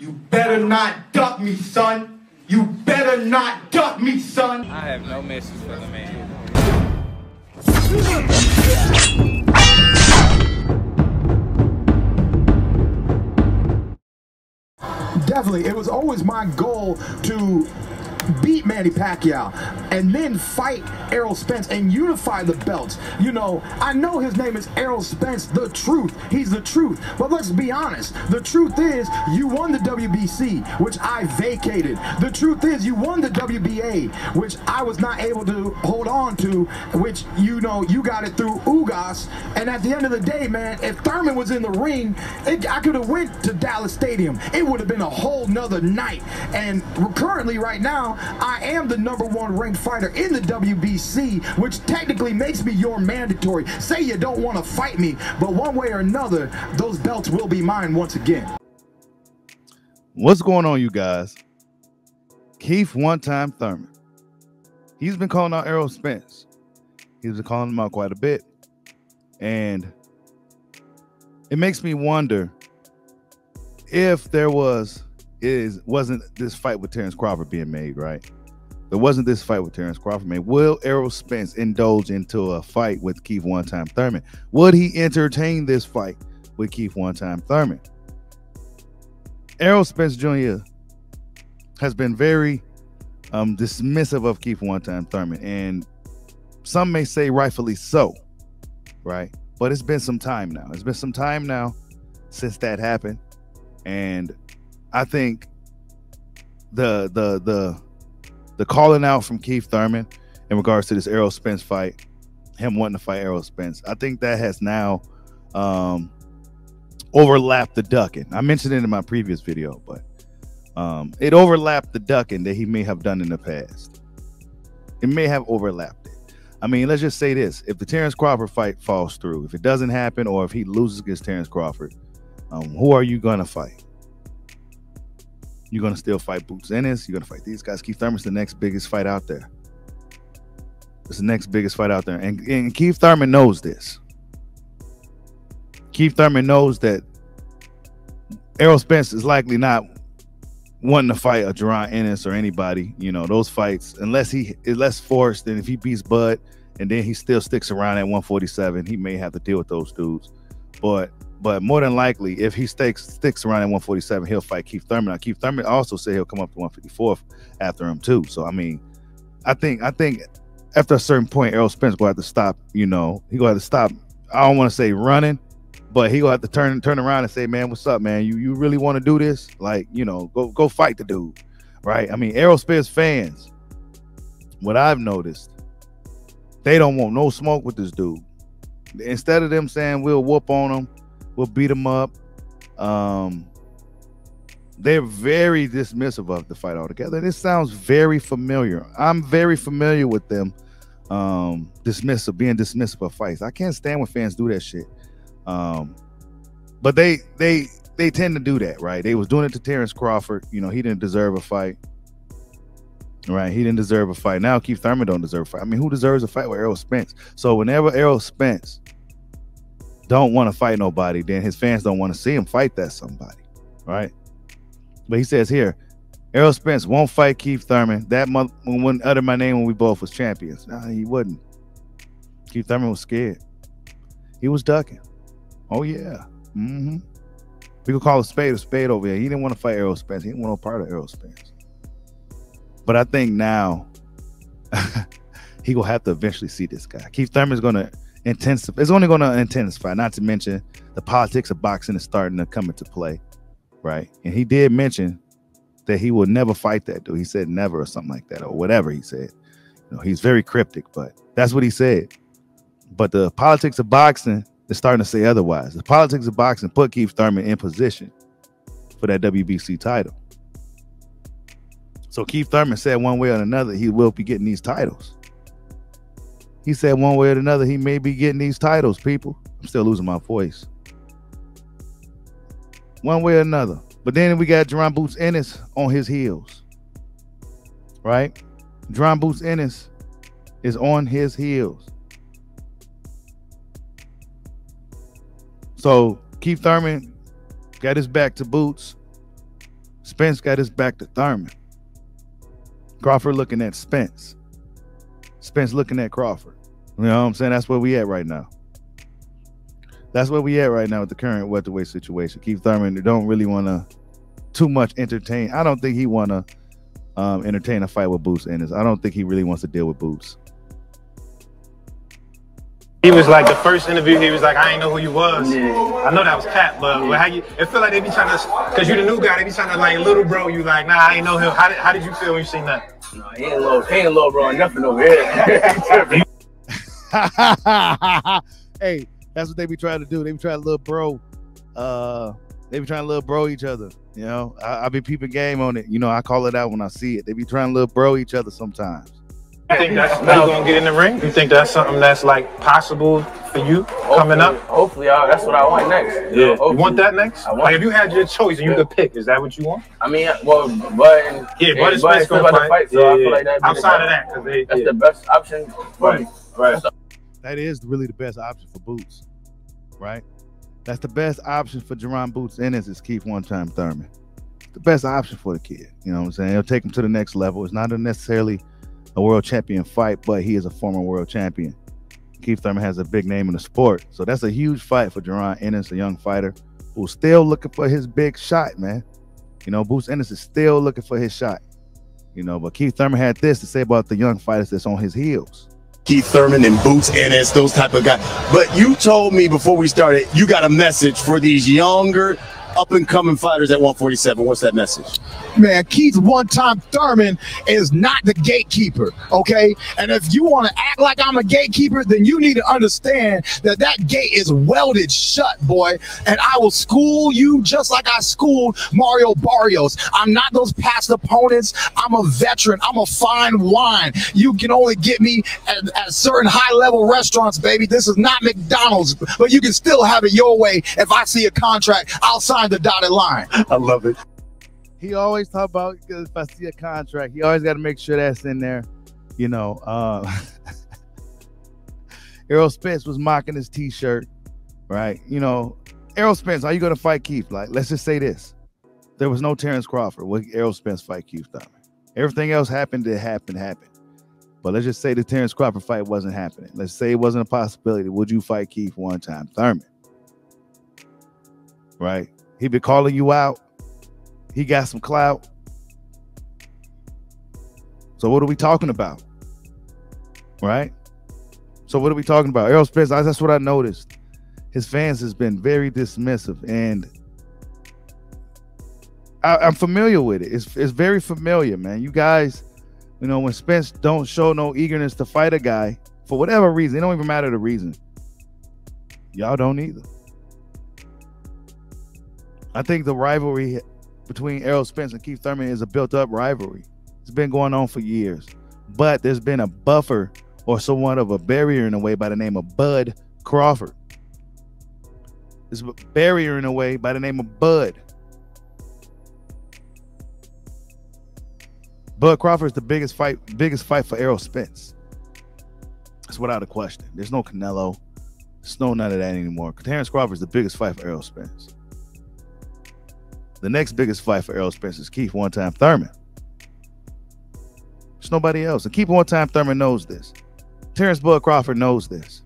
You better not duck me, son. You better not duck me, son. I have no message for the man. Definitely, it was always my goal to beat Manny Pacquiao and then fight Errol Spence and unify the belts. You know, I know his name is Errol Spence, the truth. He's the truth. But let's be honest. The truth is you won the WBC, which I vacated. The truth is you won the WBA, which I was not able to hold on to, which, you know, you got it through Ugas. And at the end of the day, man, if Thurman was in the ring, I could have went to Dallas Stadium. It would have been a whole nother night. And currently right now, I am the #1 ranked fighter in the WBC, which technically makes me your mandatory. Say you don't want to fight me, but one way or another, those belts will be mine once again. What's going on, you guys? Keith one-time Thurman. He's been calling out Errol Spence. He's been calling him out quite a bit. And it makes me wonder if there wasn't this fight with Terrence Crawford being made, right? There wasn't this fight with Terrence Crawford made. Will Errol Spence indulge into a fight with Keith one-time Thurman? Would he entertain this fight with Keith one-time Thurman? Errol Spence Jr. has been very dismissive of Keith one-time Thurman, and some may say rightfully so, right? But it's been some time now. It's been some time now since that happened, and I think the calling out from Keith Thurman in regards to this Errol Spence fight, him wanting to fight Errol Spence, I think that has now overlapped the ducking. I mentioned it in my previous video, but it overlapped the ducking that he may have done in the past. It may have overlapped it. I mean, let's just say this. If the Terrence Crawford fight falls through, if it doesn't happen, or if he loses against Terrence Crawford, who are you going to fight? You're going to still fight Boots Ennis. You're going to fight these guys. Keith Thurman's the next biggest fight out there. It's the next biggest fight out there. And Keith Thurman knows this. Keith Thurman knows that Errol Spence is likely not wanting to fight a Jerron Ennis or anybody. You know, those fights, unless he is less forced, and if he beats Bud and then he still sticks around at 147, he may have to deal with those dudes. But more than likely, if he sticks around at 147, he'll fight Keith Thurman. Now, Keith Thurman also said he'll come up to 154 after him too. So I mean, I think after a certain point, Errol Spence will have to stop. You know, he gonna have to stop. I don't want to say running, but he gonna have to turn around and say, "Man, what's up, man? You really want to do this? Like, you know, go fight the dude, right?" I mean, Errol Spence fans, what I've noticed, they don't want no smoke with this dude. Instead of them saying we'll whoop on him, we'll beat him up, they're very dismissive of the fight altogether. This sounds very familiar. I'm very familiar with them being dismissive of fights. I can't stand when fans do that shit. But they tend to do that, right? They was doing it to Terrence Crawford. You know, he didn't deserve a fight, right? He didn't deserve a fight. Now Keith Thurman don't deserve a fight. I mean, who deserves a fight with Errol Spence? So whenever Errol Spence don't want to fight nobody, then his fans don't want to see him fight that somebody, right? But he says here, Errol Spence won't fight Keith Thurman. That month when uttered my name when we both was champions. Nah, he wouldn't. Keith Thurman was scared. He was ducking. Oh yeah. We could call a spade over here. He didn't want to fight Errol Spence. He didn't want no part of Errol Spence. But I think now he will have to eventually see this guy. Keith Thurman's gonna intensify. It's only gonna intensify. Not to mention the politics of boxing is starting to come into play, right? And he did mention that he will never fight that dude. He said never or something like that, or whatever he said. You know, he's very cryptic, but that's what he said. But the politics of boxing is starting to say otherwise. The politics of boxing put Keith Thurman in position for that WBC title. So Keith Thurman said one way or another he will be getting these titles. He said one way or another he may be getting these titles, people. I'm still losing my voice. One way or another. But then we got Jerron Boots Ennis on his heels, right? Jerron Boots Ennis is on his heels. So Keith Thurman got his back to Boots. Spence got his back to Thurman. Crawford looking at Spence. Spence looking at Crawford. You know what I'm saying? That's where we at right now. That's where we at right now with the current welterweight situation. Keith Thurman don't really want to too much entertain. I don't think he want to entertain a fight with Boots Ennis. I don't think he really wants to deal with Boots. He was like, the first interview, he was like, I ain't know who you was. Yeah. I know that was Pat, but how you, it feel like they be trying to, because you the new guy, they be trying to like, little bro, you like, nah, I ain't know him. How did you feel when you seen that? No, he ain't low bro, nothing over here. Hey, that's what they be trying to do. They be trying to little bro. They be trying to little bro each other. You know, I be peeping game on it. You know, I call it out when I see it. They be trying to little bro each other sometimes. You think that's you gonna get in the ring? You think that's something that's like possible for you coming up? Hopefully, that's what I want next. Yeah, you want that next? Like if you had your choice and you could pick, is that what you want? I mean, well, Bud is gonna fight. So I feel like outside of that, because that's the best option for me. Right. That is really the best option for Boots, right? That's the best option for Jerron Boots Ennis is Keith one-time Thurman. The best option for the kid. You know what I'm saying? It'll take him to the next level. It's not necessarily a world champion fight, but he is a former world champion. Keith Thurman has a big name in the sport. So that's a huge fight for Jerron Ennis, a young fighter who's still looking for his big shot, man. You know, Boots Ennis is still looking for his shot. You know, but Keith Thurman had this to say about the young fighters that's on his heels. Keith Thurman and Boots Ennis, those type of guys. But you told me before we started, you got a message for these younger, up-and-coming fighters at 147. What's that message? Man, Keith one-time Thurman is not the gatekeeper, okay? And if you want to act like I'm a gatekeeper, then you need to understand that that gate is welded shut, boy. And I will school you just like I schooled Mario Barrios. I'm not those past opponents. I'm a veteran. I'm a fine wine. You can only get me at certain high-level restaurants, baby. This is not McDonald's, but you can still have it your way. If I see a contract, I'll sign the dotted line. I love it. He always talk about, if I see a contract, he always got to make sure that's in there. You know, Errol Spence was mocking his t-shirt, right? You know, Errol Spence, are you going to fight Keith? Like, let's just say this. There was no Terrence Crawford. Would Errol Spence fight Keith Thurman? Everything else happened, it happened. But let's just say the Terrence Crawford fight wasn't happening. Let's say it wasn't a possibility. Would you fight Keith one-time Thurman? Right? He been calling you out. He got some clout. So what are we talking about? Right? So what are we talking about? Errol Spence, that's what I noticed. His fans has been very dismissive, and I'm familiar with it. It's very familiar, man. You guys, you know, when Spence don't show no eagerness to fight a guy for whatever reason, it don't even matter the reason. Y'all don't either. I think the rivalry between Errol Spence and Keith Thurman is a built-up rivalry. It's been going on for years. But there's been a buffer or somewhat of a barrier in a way by the name of Bud Crawford. There's a barrier in a way by the name of Bud. Bud Crawford is the biggest fight for Errol Spence. It's without a question. There's no Canelo. There's no none of that anymore. Terrence Crawford is the biggest fight for Errol Spence. The next biggest fight for Errol Spence is Keith one-time Thurman. There's nobody else. And Keith one-time Thurman knows this. Terrence Bud Crawford knows this.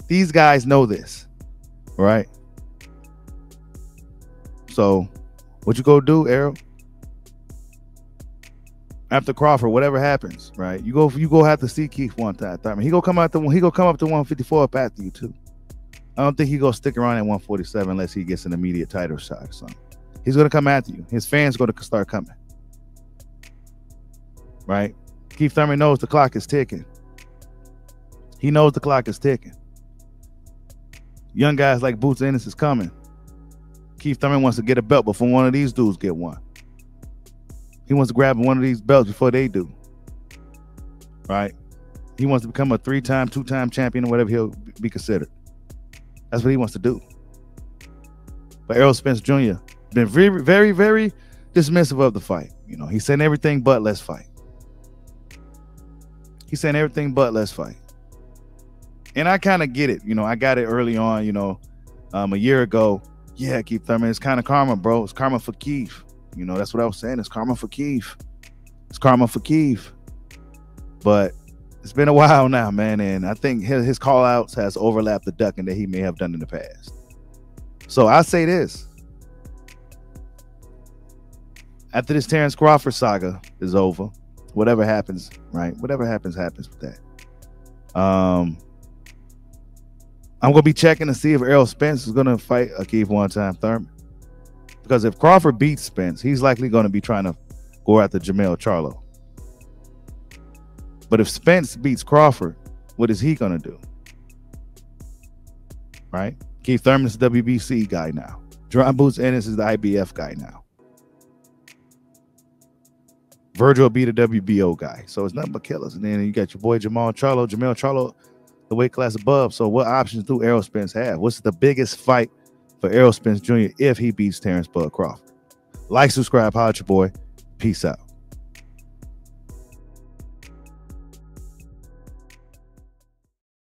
These guys know this. Right? So, what you go do, Errol? After Crawford, whatever happens, right? You go have to see Keith one-time Thurman. He go come up to 154 up after you too. I don't think he go stick around at 147 unless he gets an immediate title shot or something. He's going to come after you. His fans going to start coming. Right? Keith Thurman knows the clock is ticking. He knows the clock is ticking. Young guys like Boots Ennis is coming. Keith Thurman wants to get a belt before one of these dudes get one. He wants to grab one of these belts before they do. Right? He wants to become a 3-time, 2-time champion or whatever he'll be considered. That's what he wants to do. But Errol Spence Jr. been very, very, very dismissive of the fight. You know, he's saying everything but let's fight. He's saying everything but let's fight. And I kind of get it. You know, I got it early on, you know, a year ago. Yeah, Keith Thurman, it's kind of karma, bro. It's karma for Keith. You know, that's what I was saying. It's karma for Keith. It's karma for Keith. But it's been a while now, man, and I think his call outs has overlapped the ducking that he may have done in the past. So I say this. After this Terrence Crawford saga is over, whatever happens, right? Whatever happens with that. I'm gonna be checking to see if Errol Spence is gonna fight Akeem One-Time Thurman. Because if Crawford beats Spence, he's likely gonna be trying to go after Jermell Charlo. But if Spence beats Crawford, what is he gonna do? Right? Keith Thurman's the WBC guy now. John Boots Ennis is the IBF guy now. Virgil will be the WBO guy. So it's nothing but killers. And then you got your boy Jermell Charlo, the weight class above. So what options do Errol Spence have? What's the biggest fight for Errol Spence Jr. if he beats Terrence Bud Crawford? Like, subscribe, holla at your boy. Peace out.